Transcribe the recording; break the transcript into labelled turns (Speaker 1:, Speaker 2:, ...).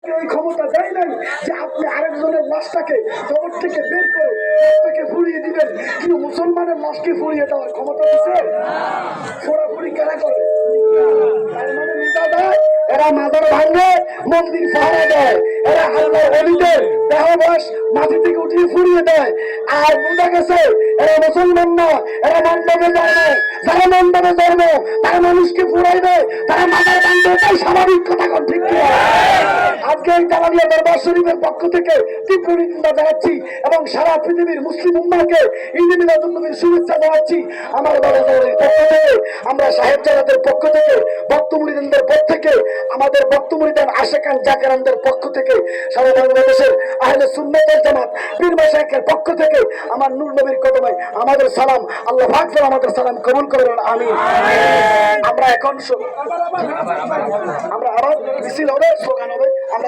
Speaker 1: এই ক্ষমতা দেয় নাই যে আপনি আরেকজনের লাশটাকে কবর থেকে বের করে তাকে ফুরিয়ে দিবেন, কিন্তু মুসলমানের লাশকে ফুরিয়ে দেওয়ার ক্ষমতা দিচ্ছে। ফোড়াফুড়ি কারা করে? এরা মাজার ভাঙে, মন্দির পাহারা দেয়, এরা আল্লাহ ওলিদের দেহবাস মাটি থেকে উঠিয়ে ফুরিয়ে দেয়। আর বোঝা গেছে এরা মুসলমান না, এরা মণ্ডপে যায় না। যারা মণ্ডপে জন্ম তারা মানুষকে ফুরাই দেয়, তারা মাজার ভাঙবে, এটাই স্বাভাবিক কথা। ঠিক কিনা? আজকে এই জালালিয়া দরবার শরীফের পক্ষ থেকে তীব্র নিন্দা জানাচ্ছি এবং সারা পৃথিবীর মুসলিম উম্মাহকে ঈদ মিলাদুন নবীর শুভেচ্ছা জানাচ্ছি। আমার বাবাদের পক্ষ থেকে, আমরা সাহেব জালাদের পক্ষ থেকে, ভক্ত মুরিদদের পক্ষ থেকে, আমাদের ভক্ত মুরিদান আশেকান জাকেরানদের পক্ষ থেকে, সারা বাংলাদেশের আহলে সুন্নাত ওয়াল জামাত পীর মাশায়েখের পক্ষ থেকে আমার নূর নবীর কদমে আমাদের সালাম। আল্লাহ পাক যেন আমাদের সালাম কবুল করেন, আমিন। আমরা এখন আমরা আবার মিছিল হবে, স্লোগান হবে, আমরা